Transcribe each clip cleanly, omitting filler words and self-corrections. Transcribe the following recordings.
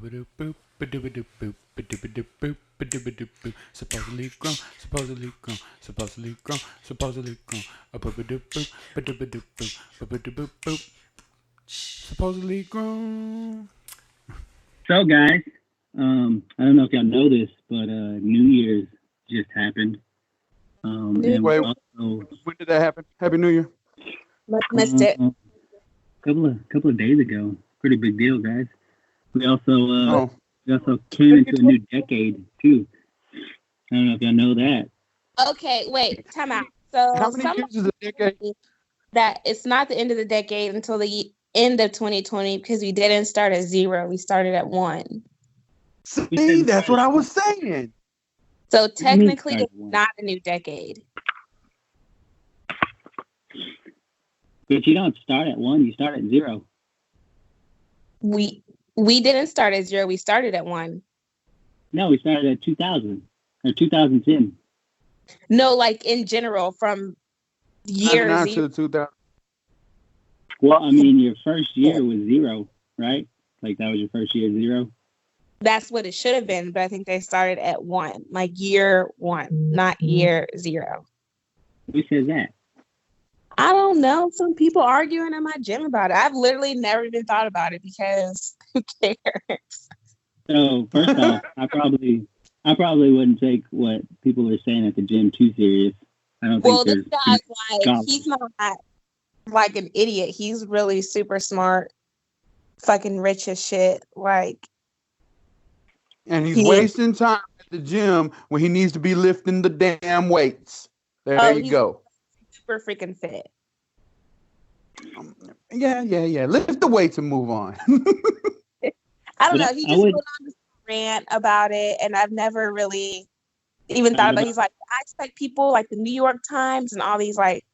Supposedly grown, supposedly grown, supposedly grown, supposedly grown. Supposedly grown. So, guys, I don't know if y'all know this, but New Year's just happened, and we Wait, also when did that happen? Happy New Year. Missed it. a couple of days ago. Pretty big deal, guys. We also Oh, came into a new decade too. I don't know if y'all know that. Okay, wait, time out. So how many some years is a decade? that it's not the end of the decade until the end of 2020 because we didn't start at 0. We started at 1. We said See, we that's what started I at was saying. So What do you mean technically, started it's at 1? not a new decade. But you don't start at 1. You start at 0. We didn't start at 0. We started at 1. No, we started at 2000 or 2010. No, like in general, from year 99 0. to 2000. Well, I mean, your first year was 0, right? Like that was your first year, 0. That's what it should have been, but I think they started at 1, like year 1, not year 0. Who says that? I don't know. Some people arguing in my gym about it. I've literally never even thought about it because who cares? So first off, I probably wouldn't take what people are saying at the gym too serious. I don't Well, think this there's guy's like, scholars. he's not like an idiot. He's really super smart, fucking rich as shit. Like, And he's he, wasting time at the gym when he needs to be lifting the damn weights. There you he's go. super freaking fit. Yeah. Lift the weights and move on. I don't But know. He I just would. went on this rant about it, and I've never really even thought about it. He's like, I expect people like the New York Times and all these like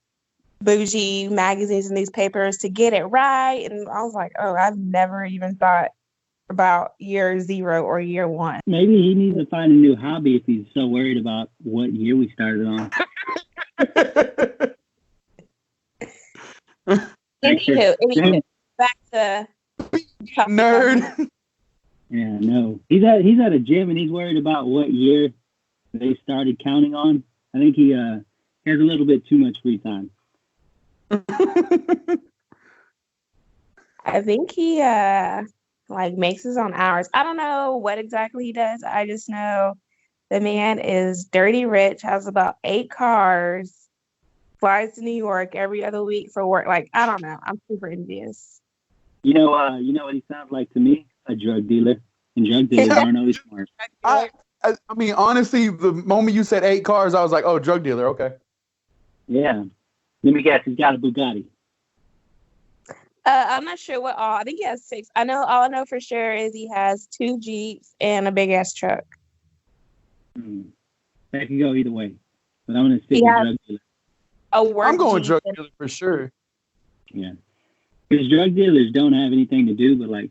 bougie magazines and these papers to get it right. And I was like, oh, I've never even thought about year 0 or year 1. Maybe he needs to find a new hobby if he's so worried about what year we started on. Anywho, back to Nerd. Yeah, no. He's at a gym and he's worried about what year they started counting on. I think he has a little bit too much free time. I think he like makes his own hours. I don't know what exactly he does. I just know the man is dirty rich, has about 8 cars, flies to New York every other week for work. Like, I don't know. I'm super envious. You know what he sounds like to me? A drug dealer. And drug dealers aren't always smart. I mean, honestly, the moment you said 8 cars, I was like, oh, drug dealer. Okay. Yeah. Let me guess, he's got a Bugatti. I'm not sure what all. I think he has 6. All I know for sure is he has 2 Jeeps and a big ass truck. That could go either way. But I'm going to stick with drug dealer. I'm going Jeep. drug dealer for sure. Yeah. Because drug dealers don't have anything to do but like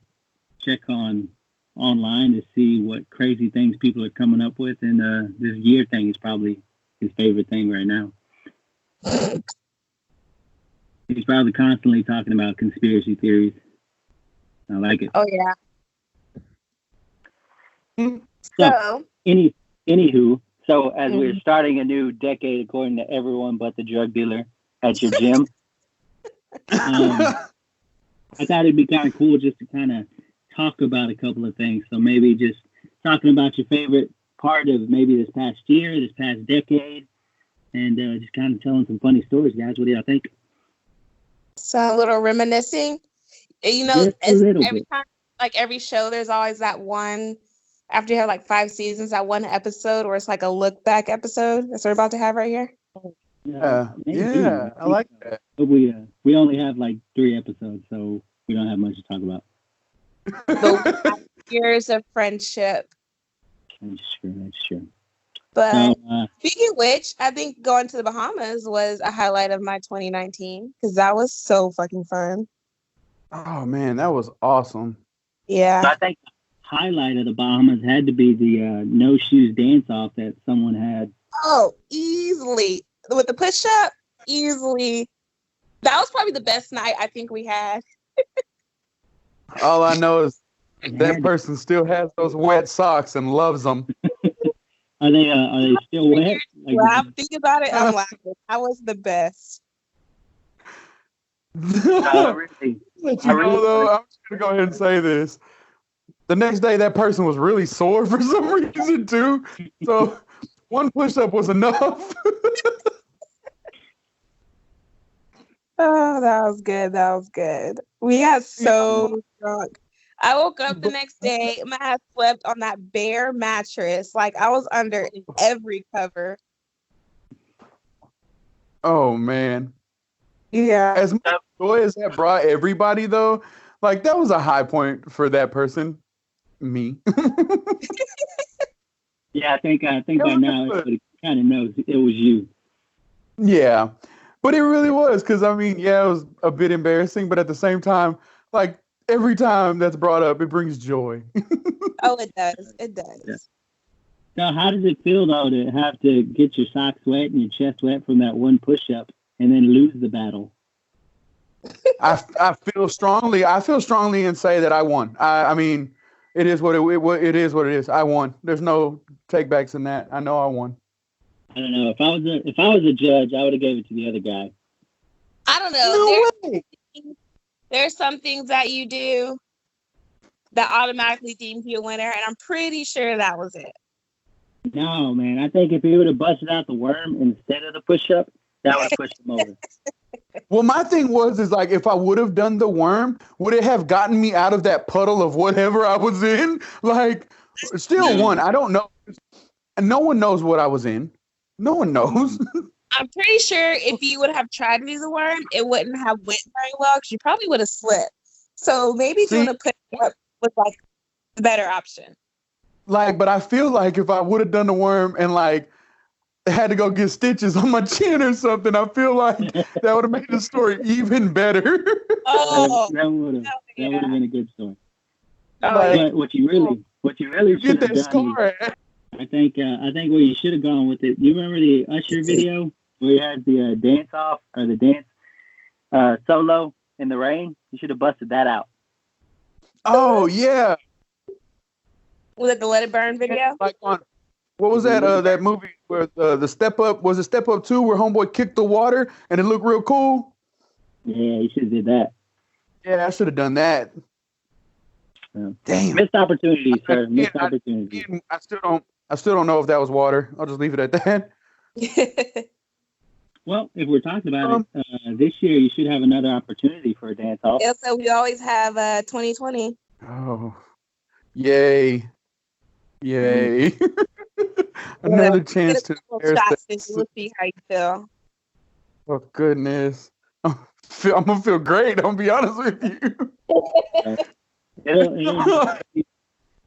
check online to see what crazy things people are coming up with. And this year thing is probably his favorite thing right now. He's probably constantly talking about conspiracy theories. I like it. Oh yeah. So Anywho, so as we're starting a new decade, according to everyone but the drug dealer at your gym, I thought it'd be kind of cool just to kind of talk about a couple of things. So maybe just talking about your favorite part of maybe this past year, this past decade, and just kind of telling some funny stories, guys. What do y'all think? So a little reminiscing. Just a little every bit. time, like every show, there's always that one, after you have like 5 seasons, that one episode where it's like a look back episode. That's what we're about to have right here. Yeah, I like that. But we only have like 3 episodes, so we don't have much to talk about. The years of friendship. That's true. But speaking of which, I think going to the Bahamas was a highlight of my 2019 because that was so fucking fun. Oh man, that was awesome. Yeah. So I think the highlight of the Bahamas had to be the no shoes dance off that someone had. Oh, easily. With the push up, easily. That was probably the best night I think we had. All I know is That person still has those wet socks and loves them. Are they still wet? Like, When I'm thinking about it, I'm laughing. That was the best. really, Let you know, though, I'm just gonna go ahead and say this. The next day, that person was really sore for some reason too. So one push-up was enough. Oh, that was good. That was good. We got so drunk. I woke up the next day. I had slept on that bare mattress. Like I was under every cover. Oh man. Yeah. As much joy as that brought everybody, though, like that was a high point for that person. Me. Yeah, I think by now everybody kind of knows it was you. Yeah, but it really was because I mean, yeah, it was a bit embarrassing, but at the same time, like every time that's brought up, it brings joy. Oh, it does. It does. Yeah. So how does it feel though to have to get your socks wet and your chest wet from that one push-up and then lose the battle? I feel strongly. I feel strongly and say that I won. I mean, it is what it is. What it is. I won. There's no takebacks in that. I know I won. I don't know. If I was a judge, I would have gave it to the other guy. I don't know. There's some things that you do that automatically deems you a winner, and I'm pretty sure that was it. No, man. I think if he would have busted out the worm instead of the push-up, that would have pushed him over. Well, my thing is like if I would have done the worm, would it have gotten me out of that puddle of whatever I was in? Like, still won. I don't know. And no one knows what I was in. No one knows. I'm pretty sure if you would have tried to do the worm, it wouldn't have went very well because you probably would have slipped. So maybe doing a push-up was like the better option. Like, but I feel like if I would have done the worm and like had to go get stitches on my chin or something, I feel like that would have made the story even better. Oh, that would have been a good story. Oh, but what you really should have done scar. I think where you should have gone with it. You remember the Usher video where he had the dance off or the dance solo in the rain? You should have busted that out. Oh yeah. Was it the Let It Burn video? Like on what was that? That movie where the Step Up was it Step Up 2 where homeboy kicked the water and it looked real cool? Yeah, you should have did that. Yeah, I should have done that. Yeah. Damn. Missed opportunity, sir. Missed opportunity. I still don't know if that was water. I'll just leave it at that. Well, if we're talking about it, this year you should have another opportunity for a dance off. Yeah, so we always have 2020. Oh, yay. Another chance to We'll see how you feel. Oh, goodness. I'm going to feel great. I'll be honest with you. It'll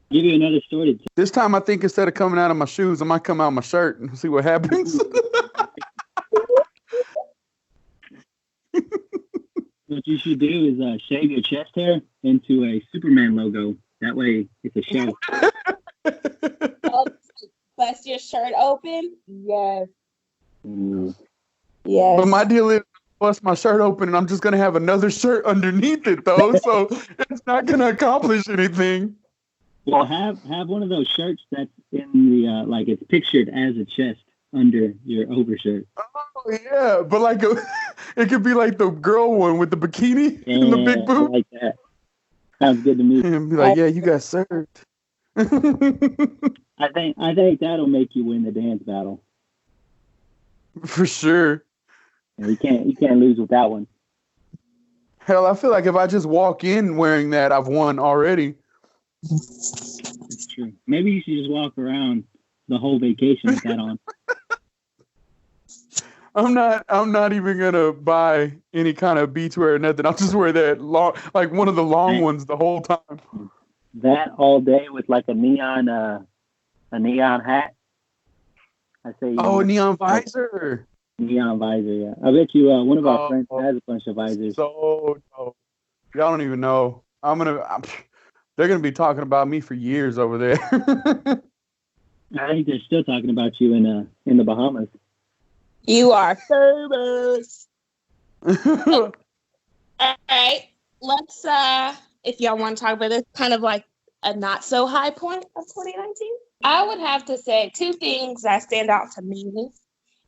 give you another story. This time, I think instead of coming out of my shoes, I might come out of my shirt and see what happens. What you should do is shave your chest hair into a Superman logo. That way, it's a show. Bust your shirt open? Yes. Mm. Yes. But my deal is bust my shirt open and I'm just going to have another shirt underneath it, though. So it's not going to accomplish anything. Well, have one of those shirts that's in the, like it's pictured as a chest under your overshirt. Oh, yeah. But like, it could be like the girl one with the bikini and the big boob. I like that. Sounds good to me. And be like, yeah, you got served. I think that'll make you win the dance battle. For sure. You can't lose with that one. Hell, I feel like if I just walk in wearing that, I've won already. It's true. Maybe you should just walk around the whole vacation with that on. I'm not even gonna buy any kind of beachwear or nothing. I'll just wear that long, like one of the long ones the whole time. That all day with like a neon hat. I say. Neon visor. Neon visor, yeah. I bet you one of our friends has a bunch of visors. So dope. Y'all don't even know. They're gonna be talking about me for years over there. I think they're still talking about you in the Bahamas. You are famous. All right, let's if y'all want to talk about this, kind of like a not so high point of 2019? I would have to say two things that stand out to me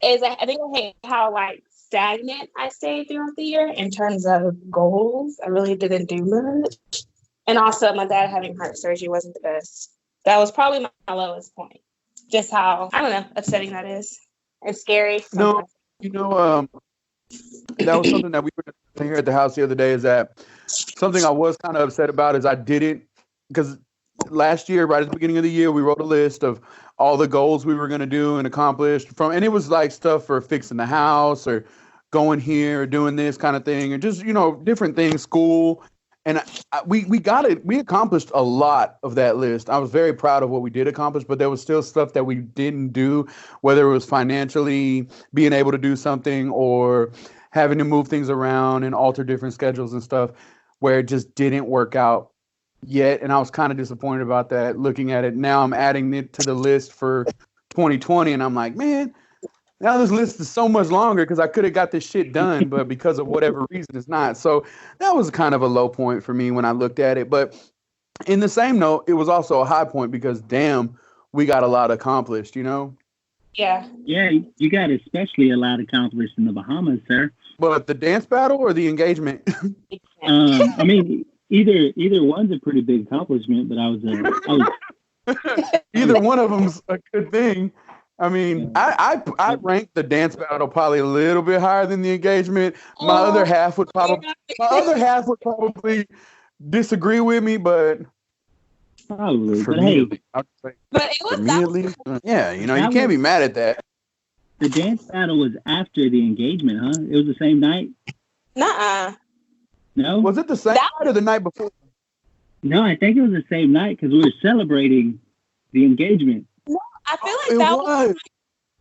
is I think I hate how like stagnant I stayed throughout the year in terms of goals. I really didn't do much. And also my dad having heart surgery wasn't the best. That was probably my lowest point. Just how, I don't know, upsetting that is. It's scary. No, that was something that we were discussing here at the house the other day, is that something I was kind of upset about is I didn't, because last year, right at the beginning of the year, we wrote a list of all the goals we were going to do and accomplish and it was like stuff for fixing the house or going here or doing this kind of thing, and just, different things, school. And we got it. We accomplished a lot of that list. I was very proud of what we did accomplish, but there was still stuff that we didn't do, whether it was financially being able to do something or having to move things around and alter different schedules and stuff, where it just didn't work out yet. And I was kind of disappointed about that. Looking at it now, I'm adding it to the list for 2020, and I'm like, man, now this list is so much longer because I could have got this shit done, but because of whatever reason, it's not. So that was kind of a low point for me when I looked at it. But in the same note, it was also a high point because, damn, we got a lot accomplished, Yeah. Yeah, you got especially a lot accomplished in the Bahamas, sir. But the dance battle or the engagement? I mean, either one's a pretty big accomplishment, but I was Either one of them's a good thing. I mean, I ranked the dance battle probably a little bit higher than the engagement. My other half would probably disagree with me, but probably. for But me, hey, I'd say But it for was me that at was least, yeah, you can't be mad at that. the dance battle was after the engagement, huh? It was the same night? nuh-uh. No? Was it the same night or the night before? No, I think it was the same night because we were celebrating the engagement. I feel like It that was. was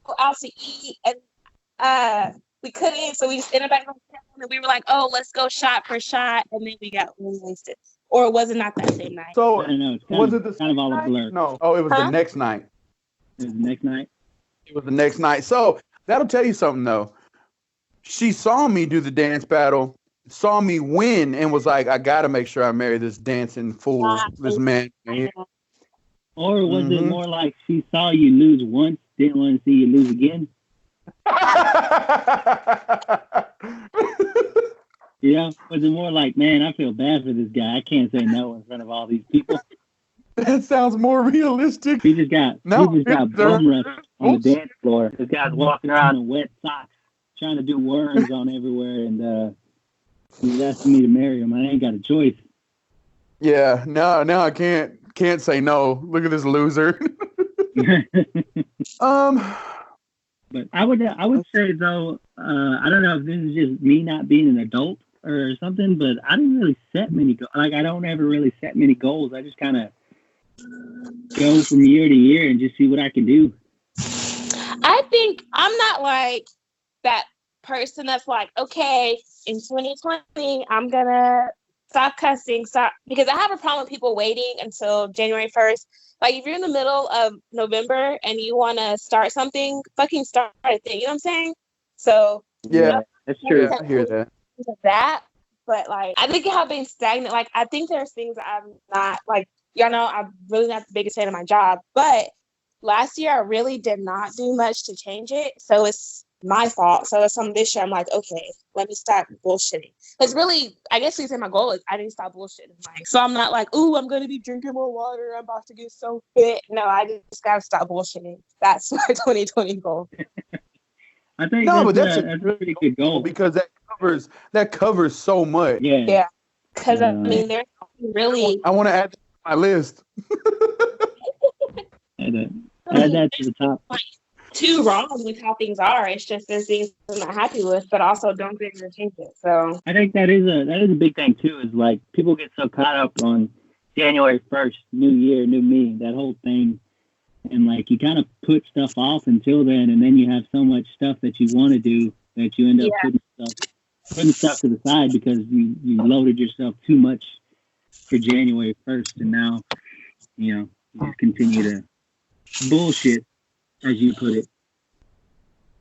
go out to eat and we couldn't, so we just ended back on the town and we were like, oh, let's go shot for shot, and then we got wasted. Or was it not that same night? So I don't know. It's was it the kind of all a night? blur. No. Oh, it was the Huh? next night. It was the next night. It was the next night. So that'll tell you something, though. She saw me do the dance battle, saw me win, and was like, I got to make sure I marry this dancing fool, this man. Or was it Mhm. more like she saw you lose once, didn't want to see you lose again? Yeah. Was it more like, man, I feel bad for this guy. I can't say no in front of all these people. That sounds more realistic. He just got sir. bum rushed on Oops. the dance floor. This guy's walking around in wet socks, trying to do worms on everywhere, and he's asking me to marry him. I ain't got a choice. Yeah, no, I can't say no. Look at this loser. But I would say though, I don't know if this is just me not being an adult or something, but I didn't really set many goals. Like, I don't ever really set many goals. I just kind of go from year to year and just see what I can do. I think I'm not like that person that's like, okay, in 2020, I'm gonna stop cussing, because I have a problem with people waiting until January 1st. Like, if you're in the middle of November and you want to start something, fucking start a thing. You know what I'm saying? So Yeah, that's true. I hear that. that, but like, I think I have been stagnant. Like, I think there's things I'm not like. Y'all know I'm really not the biggest fan of my job, but last year I really did not do much to change it. So it's my fault. So it's on this year I'm like, okay, let me stop bullshitting. Because really, I guess you say my goal is I didn't stop bullshitting. Like, so I'm not like, ooh, I'm gonna be drinking more water, I'm about to get so fit. No, I just gotta stop bullshitting. That's my 2020 goal. I think that's a pretty good goal because that covers so much. Yeah. Because I mean, there's really. I want to add that to my list. Add that to the top. Too wrong with how things are. It's just there's things I'm not happy with, but also don't get to change it. So I think that is a big thing too. Is like people get so caught up on January 1st, new year, new me, that whole thing, and like you kind of put stuff off until then, and then you have so much stuff that you want to do that you end up putting stuff to the side because you loaded yourself too much for January 1st, and now you just continue to bullshit, as you put it.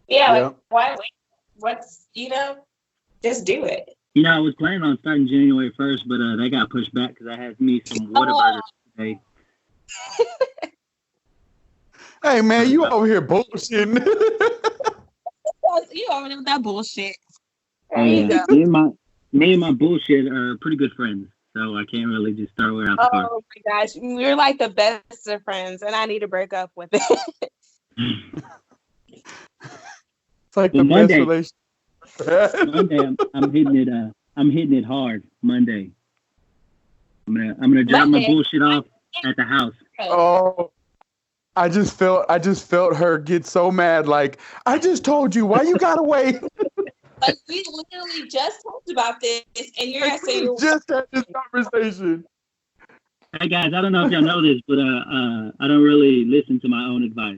Yeah, like, why wait? What's, just do it. I was planning on starting January 1st, but that got pushed back because I had me some Whataburger say. Hey man, you over here bullshitting. You over there with that bullshit. Oh, There you yeah. go. Me and my bullshit are pretty good friends, so I can't really just throw her out the car. Oh my gosh, we're like the best of friends, and I need to break up with it. It's like But the best Monday, relationship. Monday, I'm hitting it. I'm hitting it hard. Monday, I'm gonna drop my Monday? bullshit off at the house. Oh, I just felt her get so mad. Like, I just told you, why you gotta wait? Like, we literally just talked about this, and you're gonna say you're Just had this conversation. Hey guys, I don't know if y'all know this, but I don't really listen to my own advice.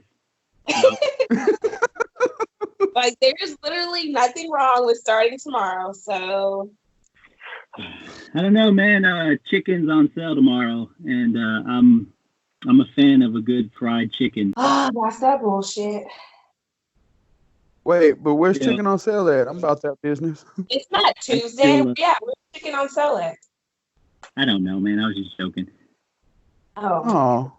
like, there's literally nothing wrong with starting tomorrow. So I don't know, man. Chicken's on sale tomorrow, and I'm a fan of a good fried chicken. that's that bullshit. Wait, but where's Yeah. chicken on sale at? I'm about that business. It's not Tuesday. still, Yeah, we're chicken on sale at. I don't know, man. I was just joking. Oh, Oh,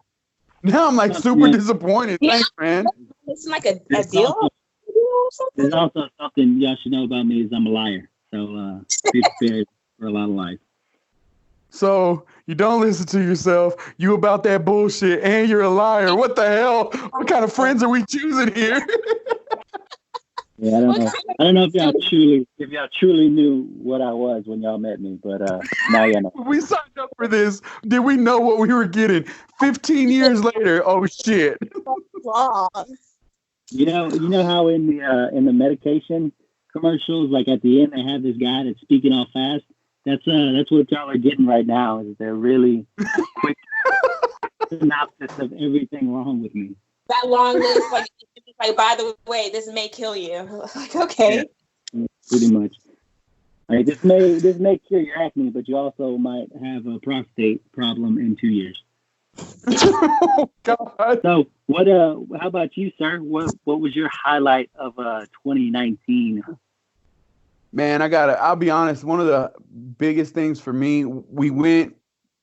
now I'm like super disappointed. Yeah. Thanks, man. it's like a There's deal. also- Or something? There's also something y'all should know about me is I'm a liar. So be prepared for a lot of lies. So you don't listen to yourself. You about that bullshit, and you're a liar. What the hell? What kind of friends are we choosing here? Yeah, I don't know if y'all truly knew what I was when y'all met me, but now you know. We signed up for this. Did we know what we were getting? 15 years later, oh shit. Wrong. You know how in the medication commercials, like at the end, they have this guy that's speaking all fast. That's what y'all are getting right now. Is they're really quick synopsis of everything wrong with me. That long list, like, by the way, this may kill you. Like, okay. Yeah, pretty much. Like this may cure your acne, but you also might have a prostate problem in 2 years. Oh, God. So what? How about you, sir? What was your highlight of 2019? Man, I'll be honest, one of the biggest things for me, we went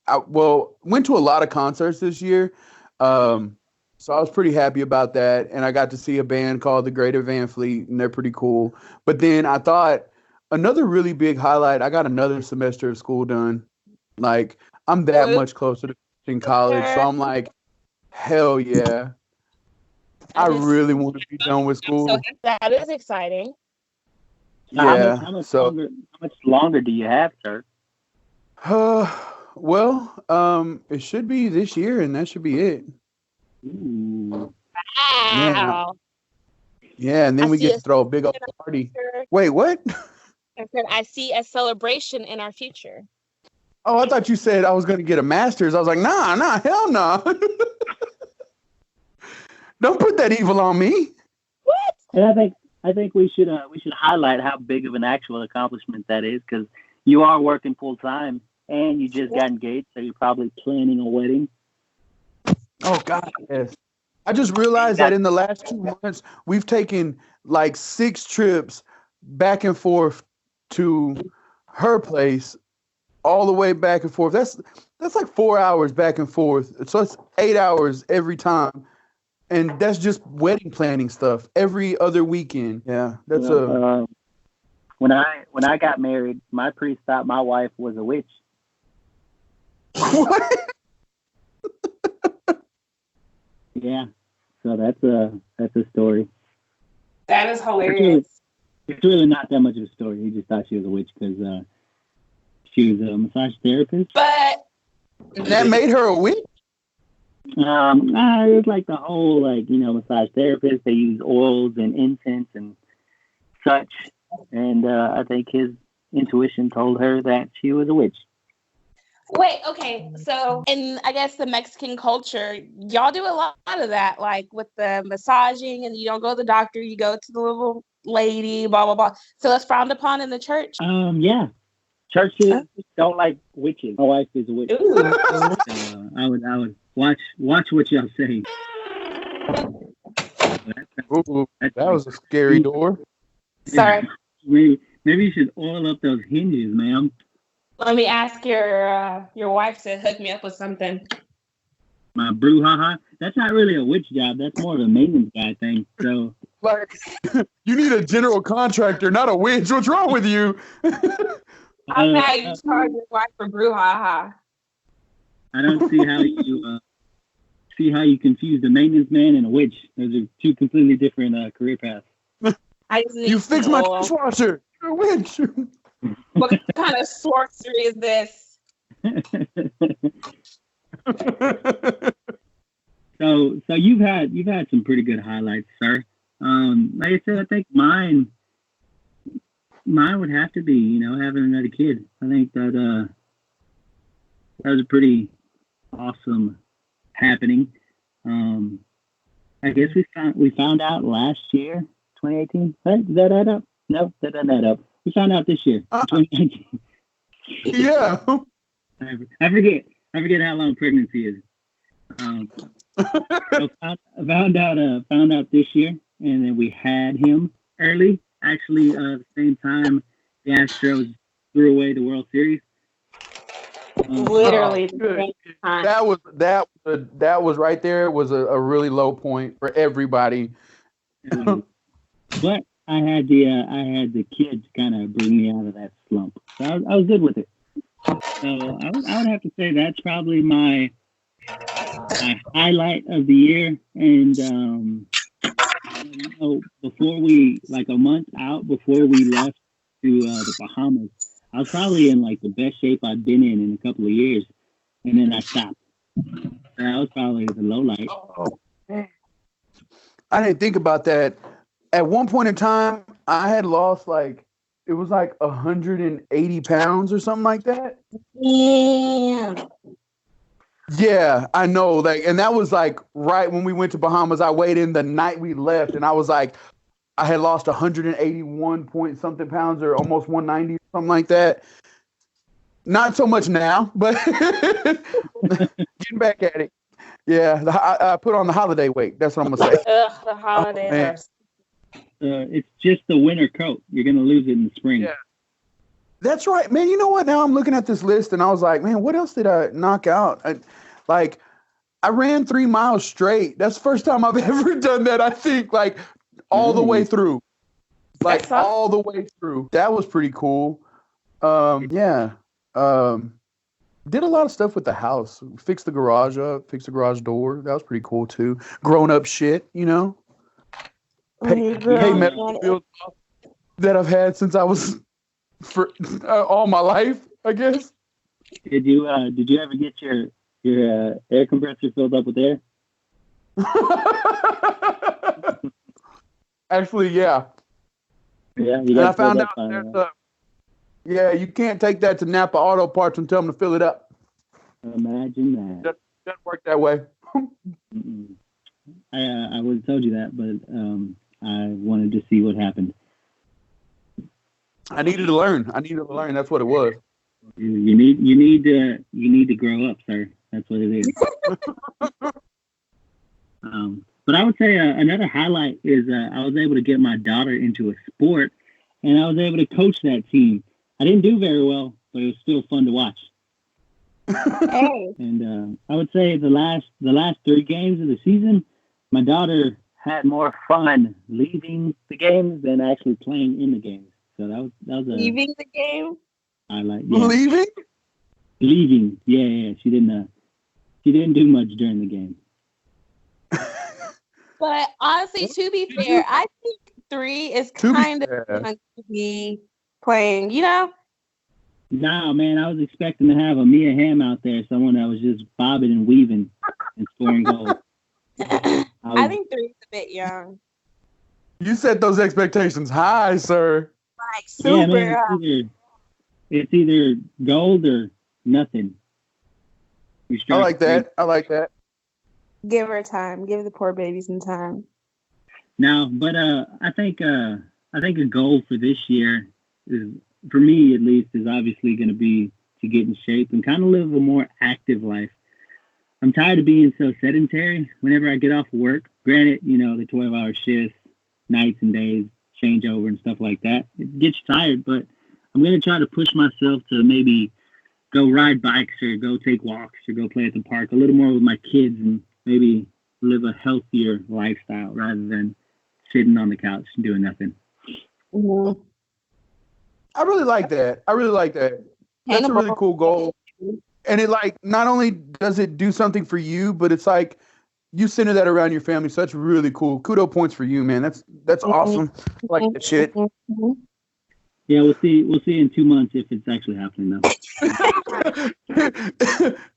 to a lot of concerts this year. So I was pretty happy about that. And I got to see a band called the Greater Van Fleet, and they're pretty cool. But then I thought another really big highlight, I got another semester of school done. Like, I'm that much closer to in college. So I'm like, hell yeah. I really want to be done with school. So that is exciting. Yeah. How much longer do you have, sir? Well, it should be this year, and that should be it. Ooh. Wow. Yeah, and then we get to throw a big old party. Wait, what? I said, I see a celebration in our future. Oh, I thought you said I was going to get a master's. I was like, nah, hell no. Don't put that evil on me. What? And I think we should highlight how big of an actual accomplishment that is, because you are working full time and you just got engaged, so you're probably planning a wedding. Oh God, yes. I just realized that in the last 2 months we've taken like 6 trips back and forth to her place, all the way back and forth. That's like 4 hours back and forth. So it's 8 hours every time. And that's just wedding planning stuff every other weekend. Yeah, that's when I got married, my priest thought my wife was a witch. What? Yeah, so that's a story. That is hilarious. It's really not that much of a story. He just thought she was a witch because she was a massage therapist. But that made her a witch? It was like the whole massage therapist. They use oils and incense and such, and I think his intuition told her that she was a witch. wait, okay. So in I guess the Mexican culture, y'all do a lot of that, like with the massaging, and you don't go to the doctor, you go to the little lady, blah blah blah. So that's frowned upon in the church. Yeah. Churches don't like witches. My wife is a witch. I would watch what y'all say. Ooh, that was a scary door. Sorry. Maybe you should oil up those hinges, ma'am. Let me ask your wife to hook me up with something. My brouhaha. That's not really a witch job. That's more of a maintenance guy thing. So, Like, you need a general contractor, not a witch. What's wrong with you? I'm not even charging your wife for brouhaha. I don't see how you confuse a maintenance man and a witch. Those are two completely different career paths. I just need You fix to my know, dishwasher. You're a witch. what kind of sorcery is this? So you've had some pretty good highlights, sir. Like I said, I think mine would have to be, having another kid. I think that was a pretty awesome happening. I guess we found out last year, 2018. Right? Does that add up? No, that doesn't add up. We found out this year, 2019. Yeah. I forget how long pregnancy is. So found out this year, and then we had him early. Actually, the same time the Astros threw away the World Series. Literally, Good. That was right there. Was a really low point for everybody. But I had the kids kind of bring me out of that slump. So I was good with it. So I would have to say that's probably my highlight of the year. And before a month out before we left to the Bahamas, I was probably in like the best shape I've been in a couple of years, and then I stopped. That was probably the low light. Oh, I didn't think about that. At one point in time, I had lost it was 180 pounds or something like that. Yeah. Yeah, I know. And that was right when we went to Bahamas. I weighed in the night we left, and I was I had lost 181 point something pounds or almost 190, something like that. Not so much now, but getting back at it. Yeah, I put on the holiday weight. That's what I'm gonna say. Ugh, the holidays. It's just the winter coat. You're gonna lose it in the spring. Yeah. That's right, man. You know what? Now I'm looking at this list, and I was like, man, what else did I knock out? I ran 3 miles straight. That's the first time I've ever done that. I think all the way through, all the way through. That was pretty cool. Yeah. Did a lot of stuff with the house. Fixed the garage up. Fixed the garage door. That was pretty cool too. Grown up shit, Pay medical bills that I've had since I was for all my life, I guess. Did you ever get your air compressor filled up with air? Actually, yeah. Yeah, and I found out you can't take that to Napa Auto Parts and tell them to fill it up. Imagine that. Doesn't work that way. I would have told you that, but I wanted to see what happened. I needed to learn. That's what it was. You need to grow up, sir. That's what it is. But I would say another highlight is I was able to get my daughter into a sport, and I was able to coach that team. I didn't do very well, but it was still fun to watch. Hey. And I would say the last 3 games of the season, my daughter had more fun leaving the games than actually playing in the games. So that was Leaving the game? highlight. Yeah. Leaving? Yeah. She didn't do much during the game. But honestly, to be fair, I think 3 is kind of going to be playing, Nah, man, I was expecting to have a Mia Hamm out there, someone that was just bobbing and weaving and scoring goals. I think 3 is a bit young. You set those expectations high, sir. Super man, it's either gold or nothing. I like that. Give her time. Give the poor baby some time. No, but I think a goal for this year is, for me at least, is obviously going to be to get in shape and kind of live a more active life. I'm tired of being so sedentary. Whenever I get off work, granted, the 12-hour shifts, nights and days, changeover and stuff like that, it gets you tired. But I'm going to try to push myself to maybe go ride bikes or go take walks or go play at the park a little more with my kids and maybe live a healthier lifestyle rather than sitting on the couch doing nothing. Mm-hmm. I really like that. That's a really cool goal. And it like not only does it do something for you, but it's like you center that around your family. So that's really cool. Kudo points for you, man. That's awesome. I like that shit. Yeah, we'll see. We'll see in 2 months if it's actually happening though.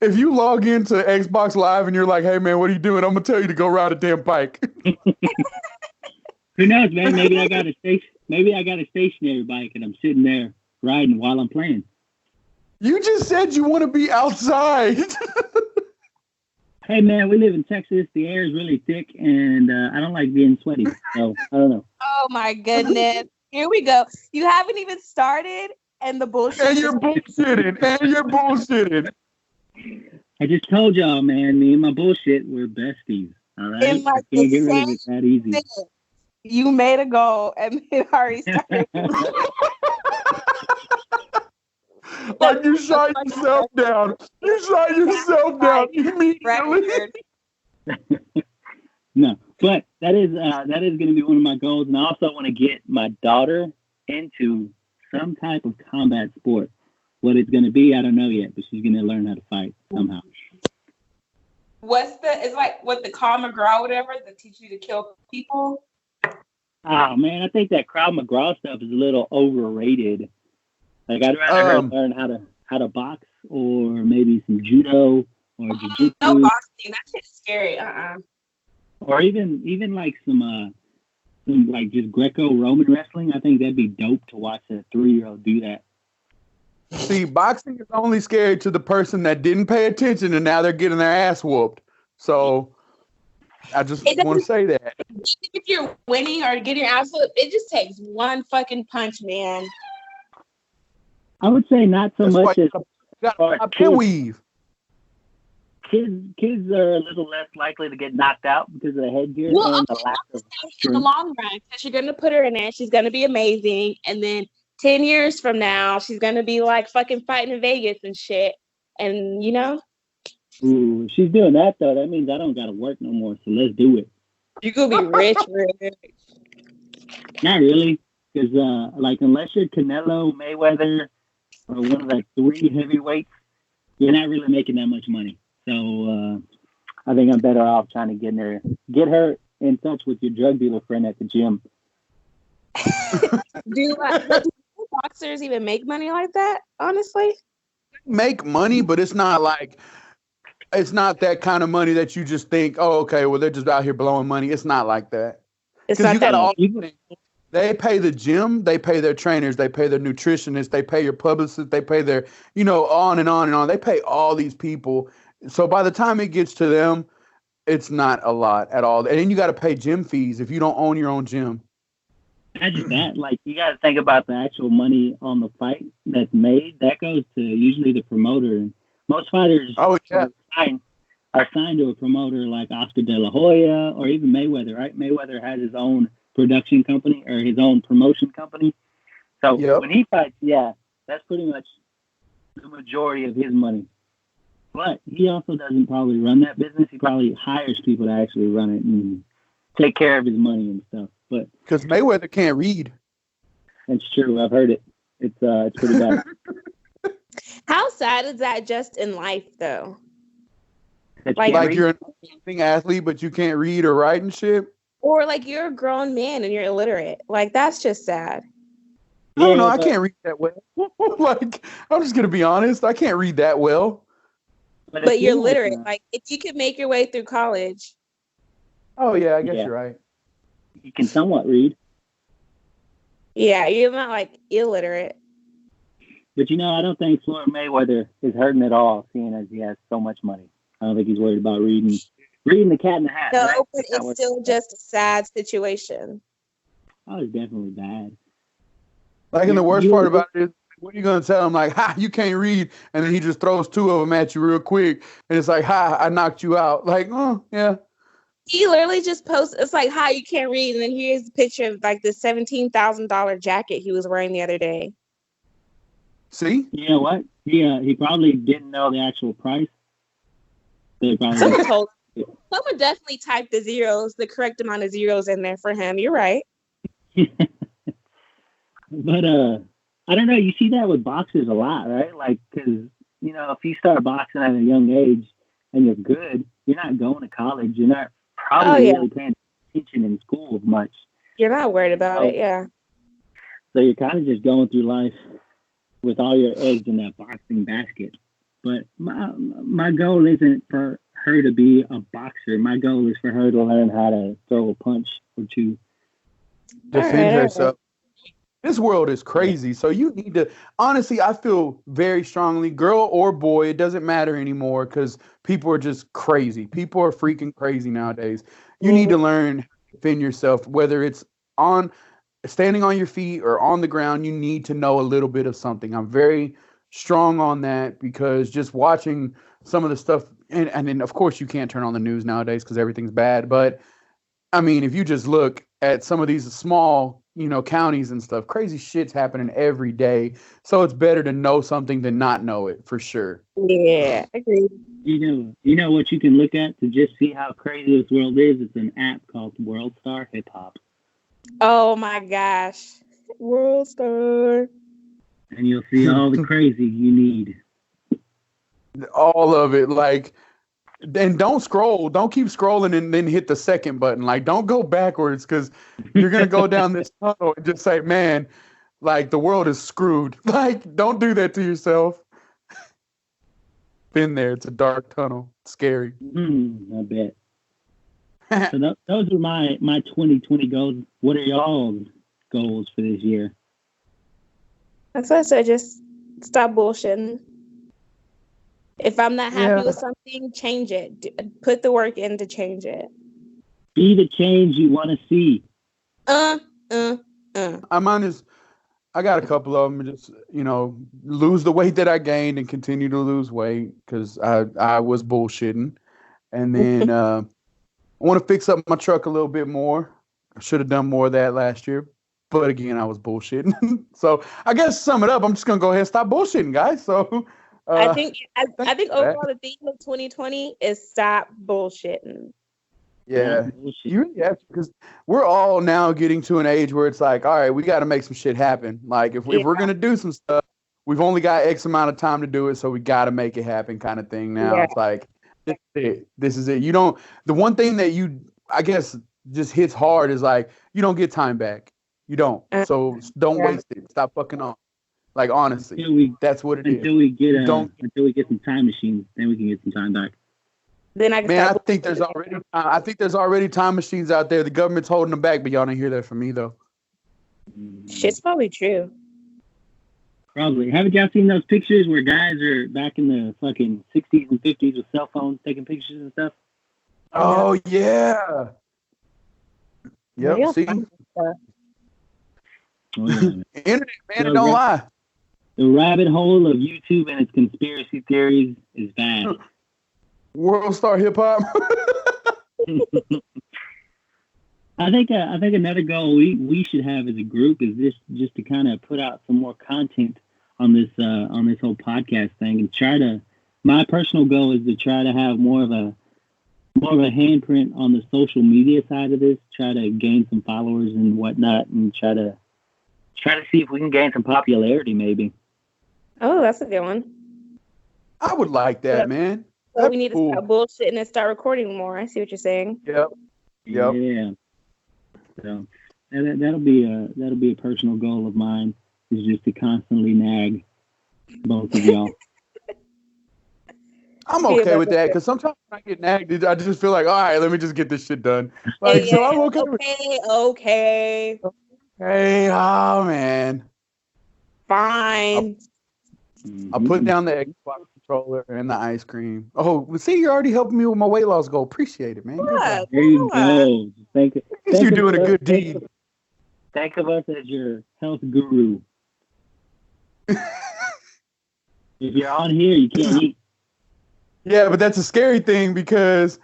If you log into Xbox Live and you're like, "Hey man, what are you doing?" I'm gonna tell you to go ride a damn bike. Who knows, man? Maybe I got a stationary bike and I'm sitting there riding while I'm playing. You just said you want to be outside. Hey man, we live in Texas. The air is really thick, and I don't like being sweaty. So I don't know. Oh my goodness! Here we go. You haven't even started, and the bullshit. And you're bullshitting. I just told y'all, man. Me and my bullshit, we're besties. All right, In like I can't get rid of it that easy. You made a goal, and it already started. Like you shot yourself down. Immediately. No, but that is going to be one of my goals, and I also want to get my daughter into some type of combat sport. What it's going to be, I don't know yet, but she's going to learn how to fight somehow. It's like what the Krav Maga or whatever that teach you to kill people? Oh man, I think that Krav Maga stuff is a little overrated. Like I'd rather learn how to box or maybe some judo or jiu-jitsu. No boxing, that shit's scary. Or even like some like just Greco-Roman wrestling. I think that'd be dope to watch a 3-year-old do that. See, boxing is only scary to the person that didn't pay attention and now they're getting their ass whooped. So I just want to say that. If you're winning or getting your ass whooped, it just takes one fucking punch, man. I would say not so much as weave. Kids are a little less likely to get knocked out because of the headgear and the lack of in the long run. Because you're going to put her in there, she's going to be amazing, and then 10 years from now, she's going to be like fucking fighting in Vegas and shit, and you know. Ooh, she's doing that though. That means I don't got to work no more. So let's do it. You could be rich. Not really, because like unless you're Canelo, Mayweather, or one of the 3 heavyweights, you're not really making that much money. So I think I'm better off trying to get her in touch with your drug dealer friend at the gym. Do boxers even make money like that? Honestly, make money, but it's not that kind of money that you just think, oh, okay, well they're just out here blowing money. It's not like that. It's not that. They pay the gym, they pay their trainers, they pay their nutritionists, they pay your publicists, they pay their, on and on and on. They pay all these people. So by the time it gets to them, it's not a lot at all. And then you got to pay gym fees if you don't own your own gym. Imagine that. Like, you got to think about the actual money on the fight that's made. That goes to usually the promoter. And most fighters are signed to a promoter like Oscar De La Hoya or even Mayweather, right? Mayweather has his own production company or his own promotion company. So when he fights, that's pretty much the majority of his money. But he also doesn't probably run that business. He probably hires people to actually run it and take care of his money and stuff. But because Mayweather can't read. That's true. I've heard it. It's pretty bad. How sad is that just in life, though? Like you're an amazing athlete, but you can't read or write and shit? Or like you're a grown man and you're illiterate. Like, that's just sad. I don't know. I can't read that well. Like, I'm just going to be honest. I can't read that well. But you're literate. Like, if you could make your way through college. Oh, yeah. I guess you're right. You can somewhat read. Yeah, you're not, like, illiterate. But, I don't think Floyd Mayweather is hurting at all, seeing as he has so much money. I don't think he's worried about reading the Cat in the Hat. No, right? but it's still just a sad situation. Oh, it's definitely bad. Like, and the worst part about it is, what are you going to tell him? Like, you can't read. And then he just throws 2 of them at you real quick. And it's like, I knocked you out. Like, oh, yeah. He literally just posts, it's like, you can't read. And then here's a picture of like the $17,000 jacket he was wearing the other day. See? You know what? He probably didn't know the actual price. They probably Someone told. Someone definitely typed the correct amount of zeros in there for him. You're right. But I don't know. You see that with boxers a lot, right? Like, because if you start boxing at a young age and you're good, you're not going to college. You're not probably really paying attention in school much. You're not worried about it, yeah. So you're kind of just going through life with all your eggs in that boxing basket. But my goal isn't for her to be a boxer. My goal is for her to learn how to throw a punch or two. Defend herself. This world is crazy. So you need to, honestly, I feel very strongly, girl or boy, it doesn't matter anymore because people are just crazy. People are freaking crazy nowadays. You need to learn how to defend yourself, whether it's standing on your feet or on the ground. You need to know a little bit of something. I'm very strong on that because just watching some of the stuff, and then of course you can't turn on the news nowadays because everything's bad. But I mean, if you just look at some of these small, counties and stuff, crazy shit's happening every day. So it's better to know something than not know it, for sure. Yeah, agreed. You know what you can look at to just see how crazy this world is? It's an app called World Star Hip Hop. Oh my gosh. World Star. And you'll see all the crazy you need. All of it, like, and don't keep scrolling and then hit the second button. Like, don't go backwards because you're going to go down this tunnel and just say, man, like, the world is screwed. Like, don't do that to yourself. Been there. It's a dark tunnel. It's scary. I bet. So those are my 2020 goals. What are y'all's goals for this year? That's what I said. Just stop bullshitting. If I'm not happy with something, change it. Put the work in to change it. Be the change you want to see. I got a couple of them. Just, lose the weight that I gained and continue to lose weight because I was bullshitting. And then I want to fix up my truck a little bit more. I should have done more of that last year. But again, I was bullshitting. So I guess to sum it up, I'm just going to go ahead and stop bullshitting, guys. So I think overall the theme of 2020 is stop bullshitting. Yeah, you really have to, because we're all now getting to an age where it's like, all right, we got to make some shit happen. Like if we're gonna do some stuff, we've only got X amount of time to do it, so we got to make it happen, kind of thing. Now it's like, this is it. You don't. The one thing that I guess, just hits hard is like you don't get time back. You don't. So don't waste it. Stop fucking on. Like honestly, that's what it is. Until we get some time machines, then we can get some time back. Then I think there's already time machines out there. The government's holding them back, but y'all didn't hear that from me though. Shit's probably true. Probably. Haven't y'all seen those pictures where guys are back in the fucking 60s and 50s with cell phones taking pictures and stuff? Oh yeah. Yep. See. Internet, man, don't lie. The rabbit hole of YouTube and its conspiracy theories is bad. World Star Hip Hop. I think another goal we should have as a group is just to kind of put out some more content on this whole podcast thing and try to. My personal goal is to try to have more of a handprint on the social media side of this. Try to gain some followers and whatnot, and try to see if we can gain some popularity, maybe. Oh, that's a good one. I would like that, man. So we need to stop bullshitting and start recording more. I see what you're saying. Yep. Yeah. So that'll be a personal goal of mine, is just to constantly nag both of y'all. I'm okay with that because sometimes when I get nagged, I just feel like, all right, let me just get this shit done. Like, so I'm okay with it. Okay. Hey, oh man. Fine. I'll put down the Xbox controller and the ice cream. Oh, see, you're already helping me with my weight loss goal. Appreciate it, man. There you go. Thank you. You're doing a good deed. Think of us as your health guru. If you're on here, you can't eat. Yeah, but that's a scary thing because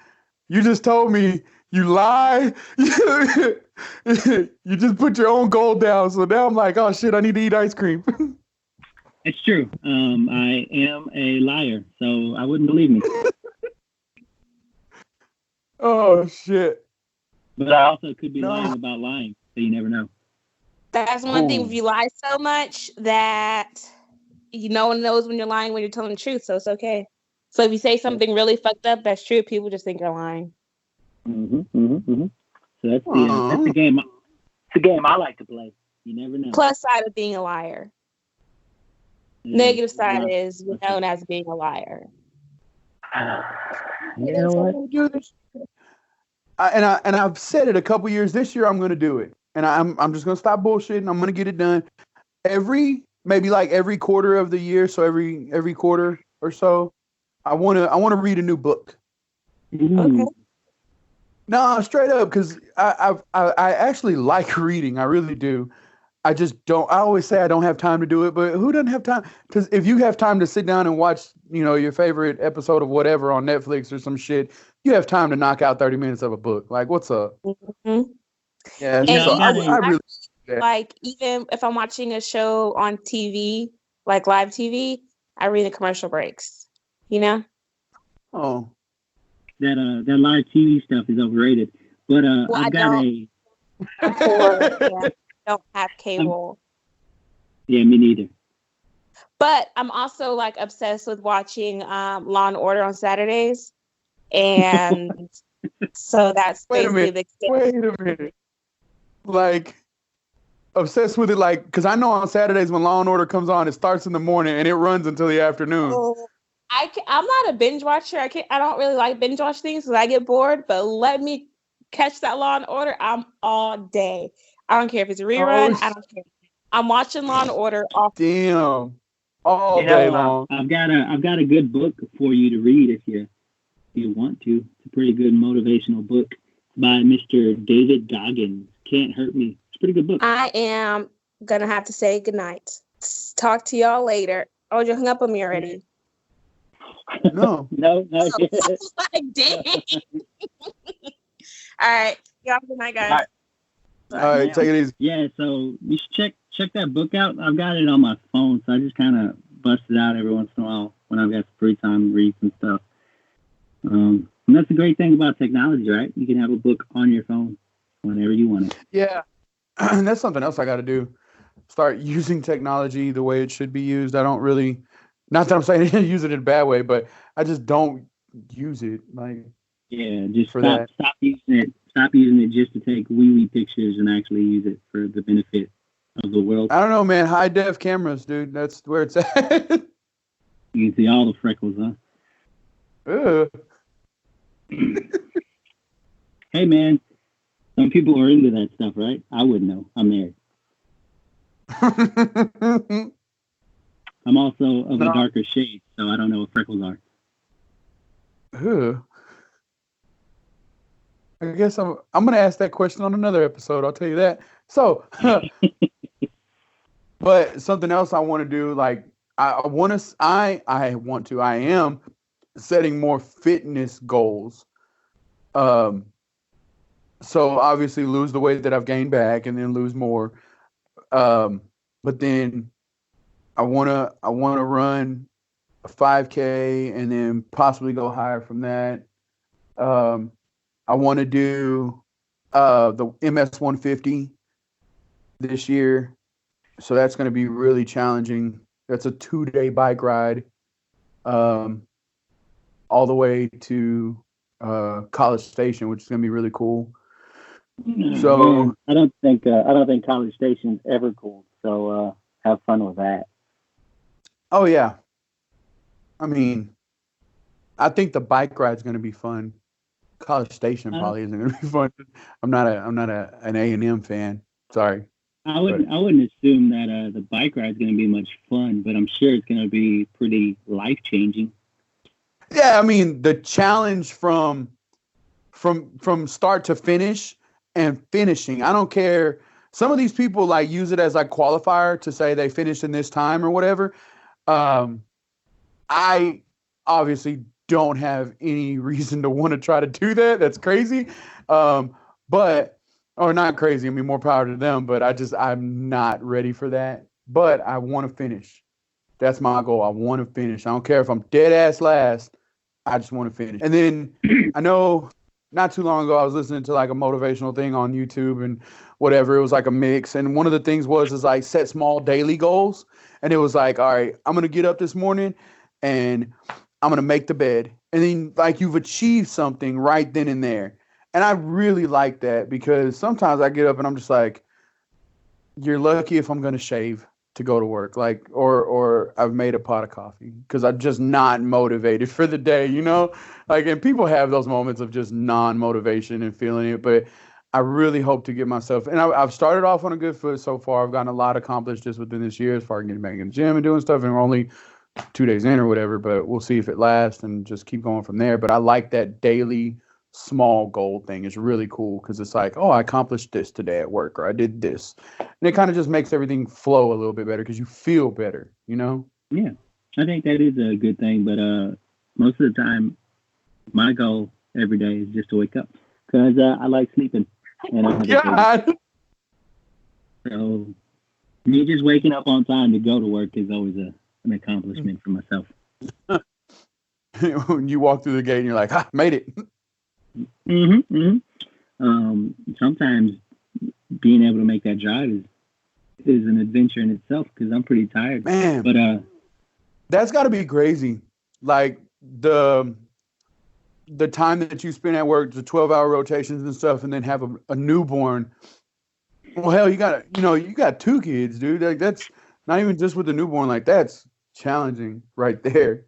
you just told me you lie. You just put your own goal down. So now I'm like, oh shit, I need to eat ice cream. It's true. I am a liar, so I wouldn't believe me. Oh shit! But I also could be No. lying about lying, so you never know. That's one thing. Ooh. If you lie so much that no one knows when you're lying when you're telling the truth, so it's okay. So if you say something really fucked up, that's true. People just think you're lying. So that's the game. It's the game I like to play. You never know. Plus side of being a liar. Negative side is you're known as being a liar. You know what? Do this. I've said it a couple years. This year I'm going to do it, and I'm just going to stop bullshitting. I'm going to get it done maybe like every quarter of the year. So every quarter or so, I want to read a new book. Okay. No, straight up, because I actually like reading. I really do. I just don't. I always say I don't have time to do it, but who doesn't have time? Because if you have time to sit down and watch, your favorite episode of whatever on Netflix or some shit, you have time to knock out 30 minutes of a book. Like, what's up? Mm-hmm. Yeah. And So I really like even if I'm watching a show on TV, like live TV, I read the commercial breaks. Oh. That live TV stuff is overrated. But I've got I'm poor. Yeah, don't have cable. Yeah, me neither. But I'm also like obsessed with watching Law and Order on Saturdays, and so that's basically the extent. Wait a minute. Like, obsessed with it, like, because I know on Saturdays when Law and Order comes on, it starts in the morning and it runs until the afternoon. I'm not a binge watcher. I don't really like binge watch things because I get bored. But let me catch that Law and Order. I'm all day. I don't care if it's a rerun. I don't care. I'm watching Law and Order all. Damn. All day long. I've got a good book for you to read if you want to. It's a pretty good motivational book by Mr. David Goggins. Can't Hurt Me. It's a pretty good book. I am gonna have to say goodnight. Talk to y'all later. Oh, you hung up on me already. No. No. Like, dang. All right. Y'all have a good night, guys. All right, take it easy. Yeah, so you should check that book out. I've got it on my phone, so I just kind of bust it out every once in a while when I've got free time to read some stuff. And that's the great thing about technology, right? You can have a book on your phone whenever you want it. Yeah, that's something else I got to do. Start using technology the way it should be used. I don't really, not that I'm saying use it in a bad way, but I just don't use it. Like, yeah, just stop using it. Stop using it just to take wee pictures and actually use it for the benefit of the world. I don't know, man. High def cameras, dude. That's where it's at. You can see all the freckles, huh? Hey, man. Some people are into that stuff, right? I wouldn't know. I'm married. I'm also of a darker shade, so I don't know what freckles are. I guess I'm going to ask that question on another episode. I'll tell you that. So, but something else I want to do, like I am setting more fitness goals. So obviously lose the weight that I've gained back and then lose more. But then I want to run a 5K and then possibly go higher from that. I want to do the MS 150 this year. So that's going to be really challenging. That's a 2-day bike ride all the way to College Station, which is going to be really cool. So I don't think College Station's ever cool. So have fun with that. Oh yeah. I mean, I think the bike ride's going to be fun. College Station probably isn't going to be fun. I'm not an A&M fan. Sorry. I wouldn't assume that the bike ride's going to be much fun, but I'm sure it's going to be pretty life changing. Yeah, I mean the challenge from start to finish and finishing. I don't care. Some of these people like use it as like qualifier to say they finished in this time or whatever. I obviously don't have any reason to want to try to do that. That's crazy. Or not crazy. I mean, more power to them, but I'm not ready for that. But I want to finish. That's my goal. I want to finish. I don't care if I'm dead ass last. I just want to finish. And then I know not too long ago I was listening to like a motivational thing on YouTube and whatever. It was like a mix. And one of the things is like set small daily goals. And it was like, all right, I'm gonna get up this morning and I'm gonna make the bed. And then like you've achieved something right then and there. And I really like that because sometimes I get up and I'm just like, you're lucky if I'm gonna shave to go to work, like, or I've made a pot of coffee because I'm just not motivated for the day, you know? Like, and people have those moments of just non-motivation and feeling it, but I really hope to get myself, and I've started off on a good foot so far. I've gotten a lot accomplished just within this year as far as getting back in the gym and doing stuff, and we're only 2 days in or whatever, but we'll see if it lasts and just keep going from there. But I like that daily small goal thing. It's really cool because it's like, oh, I accomplished this today at work, or I did this. And it kind of just makes everything flow a little bit better because you feel better, you know? Yeah, I think that is a good thing. But most of the time, my goal every day is just to wake up because I like sleeping. And I have a baby. So me just waking up on time to go to work is always an accomplishment for myself. When you walk through the gate and you're like, made it. Sometimes being able to make that drive is an adventure in itself because I'm pretty tired. Man, but that's got to be crazy. Like the time that you spend at work, the 12-hour rotations and stuff, and then have a newborn. Well, hell, you got 2 kids, dude. Like that's not even just with the newborn. Like that's challenging right there.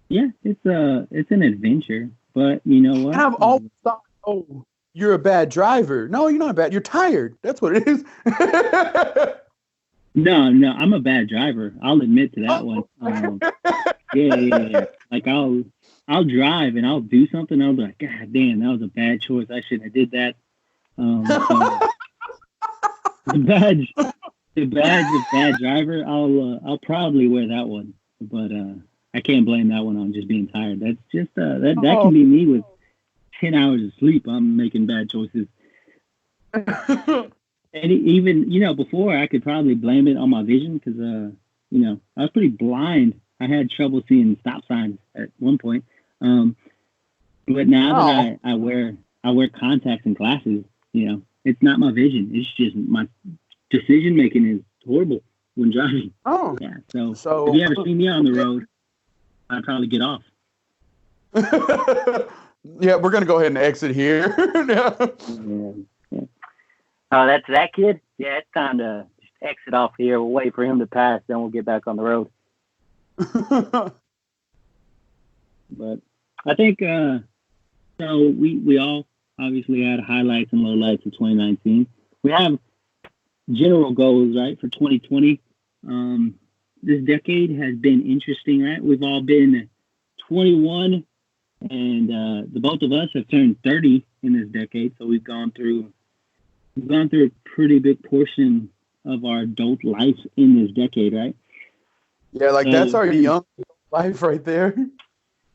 Yeah, it's an adventure. But you know what? And I've always thought, oh, you're a bad driver. No, you're not bad. You're tired. That's what it is. No, I'm a bad driver. I'll admit to that one. Yeah. Like I'll drive and I'll do something. I'll be like, God damn, that was a bad choice. I shouldn't have did that. So the badge of bad driver. I'll probably wear that one, but I can't blame that one on just being tired. That's just that can be me with 10 hours of sleep. I'm making bad choices. And even, before I could probably blame it on my vision because, I was pretty blind. I had trouble seeing stop signs at one point. But now that I wear contacts and glasses, it's not my vision. It's just my decision making is horrible when driving. Oh, yeah. So if you ever see me on the road, I'd probably get off. Yeah, we're gonna go ahead and exit here. Yeah. Oh, that's that kid? Yeah, it's time to just exit off here. We'll wait for him to pass, then we'll get back on the road. But I think so we all obviously had highlights and lowlights of 2019. We have general goals, right, for 2020. This decade has been interesting, right? We've all been 21, and the both of us have turned 30 in this decade, so we've gone through a pretty big portion of our adult life in this decade, right? Yeah, like that's our young life right there.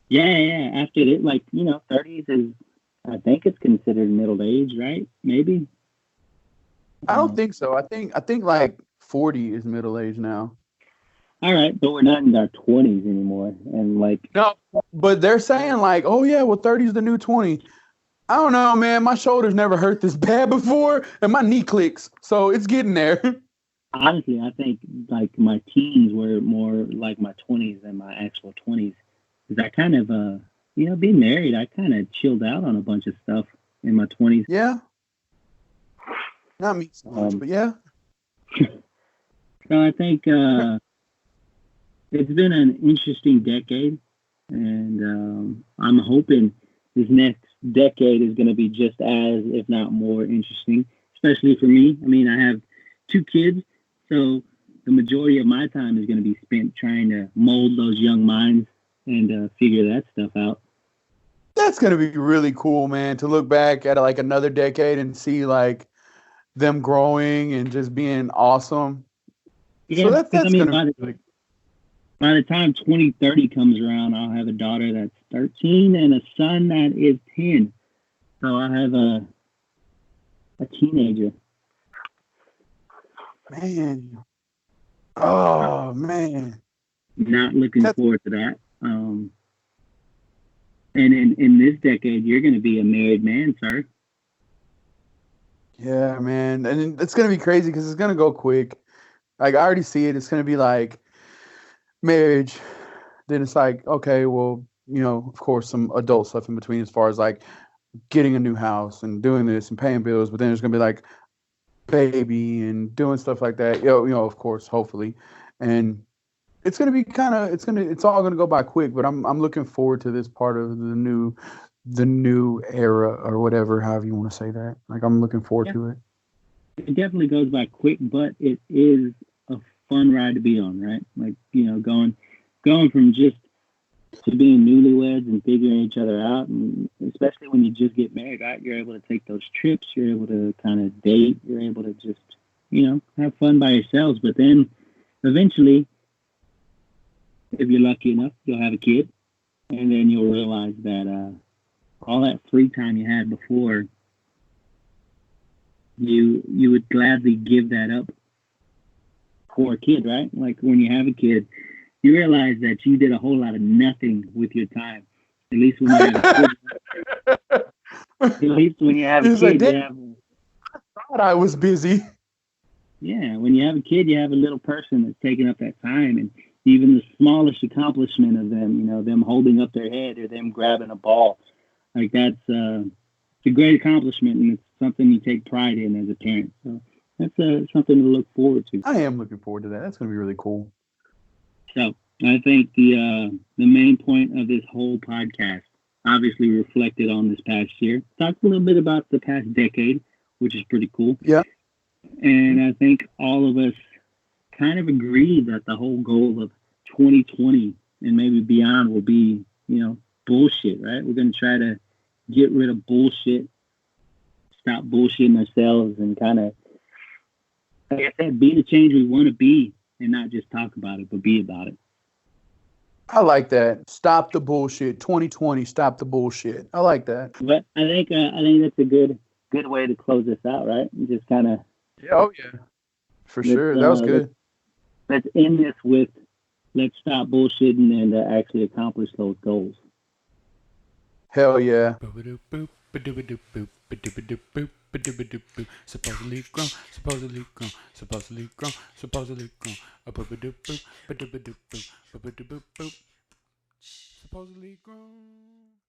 Yeah. After it, 30s is, I think it's considered middle age, right? Maybe. I don't think so. I think like 40 is middle age now. All right, but we're not in our 20s anymore, and no, but they're saying like, oh yeah, well 30 is the new 20. I don't know, man. My shoulders never hurt this bad before, and my knee clicks, so it's getting there. Honestly, I think my teens were more like my 20s than my actual 20s. Because I kind of, being married, I kind of chilled out on a bunch of stuff in my 20s. Yeah. Not me so much, but yeah. So I think it's been an interesting decade, and I'm hoping this next decade is going to be just as, if not more, interesting, especially for me. I mean, I have 2 kids, so the majority of my time is going to be spent trying to mold those young minds and figure that stuff out. That's going to be really cool, man, to look back at like another decade and see like them growing and just being awesome. Yeah, so that's going to be by the time 2030 comes around, I'll have a daughter that's 13 and a son that is 10. So I have a teenager. Man. Oh, man. Not looking That's, forward to that. And in this decade, you're going to be a married man, sir. yeah, man, and it's gonna be crazy because it's gonna go quick. Like I already see it. It's gonna be like marriage. Then it's like, okay, well, of course, some adult stuff in between as far as like getting a new house and doing this and paying bills. But then there's gonna be like baby and doing stuff like that. Of course, hopefully, and it's gonna be it's all gonna go by quick. But I'm looking forward to this part of the new era or whatever, however you want to say that. Like I'm looking forward Yeah, to it. it definitely goes by quick, but it is a fun ride to be on, right? Like, going from just to being newlyweds and figuring each other out, and especially when you just get married, right? You're able to take those trips, you're able to kind of date, you're able to just, have fun by yourselves. But then eventually, if you're lucky enough, you'll have a kid, and then you'll realize that all that free time you had before, you would gladly give that up for a kid, right? Like when you have a kid, you realize that you did a whole lot of nothing with your time. At least when you have a kid, at least when you have a It's like, kid, you damn, have, thought I was busy. yeah, when you have a kid, you have a little person that's taking up that time, and even the smallest accomplishment of them, them holding up their head or them grabbing a ball, like that's it's a great accomplishment, and it's something you take pride in as a parent. So that's something to look forward to. I am looking forward to that. That's gonna be really cool. So I think the main point of this whole podcast obviously reflected on this past year. Talked a little bit about the past decade, which is pretty cool. Yeah. And I think all of us kind of agree that the whole goal of 2020 and maybe beyond will be, bullshit, right? We're going to try to get rid of bullshit, stop bullshitting ourselves, and kind of, like I said, be the change we want to be and not just talk about it, but be about it. I like that. Stop the bullshit. 2020. Stop the bullshit. I like that. But I think that's a good way to close this out, right? Just kind of Oh yeah, for sure. That was good. let's end this with let's stop bullshitting and actually accomplish those goals. Hell yeah. Supposedly grown, supposedly grown, supposedly grown, supposedly grown. Supposedly grown.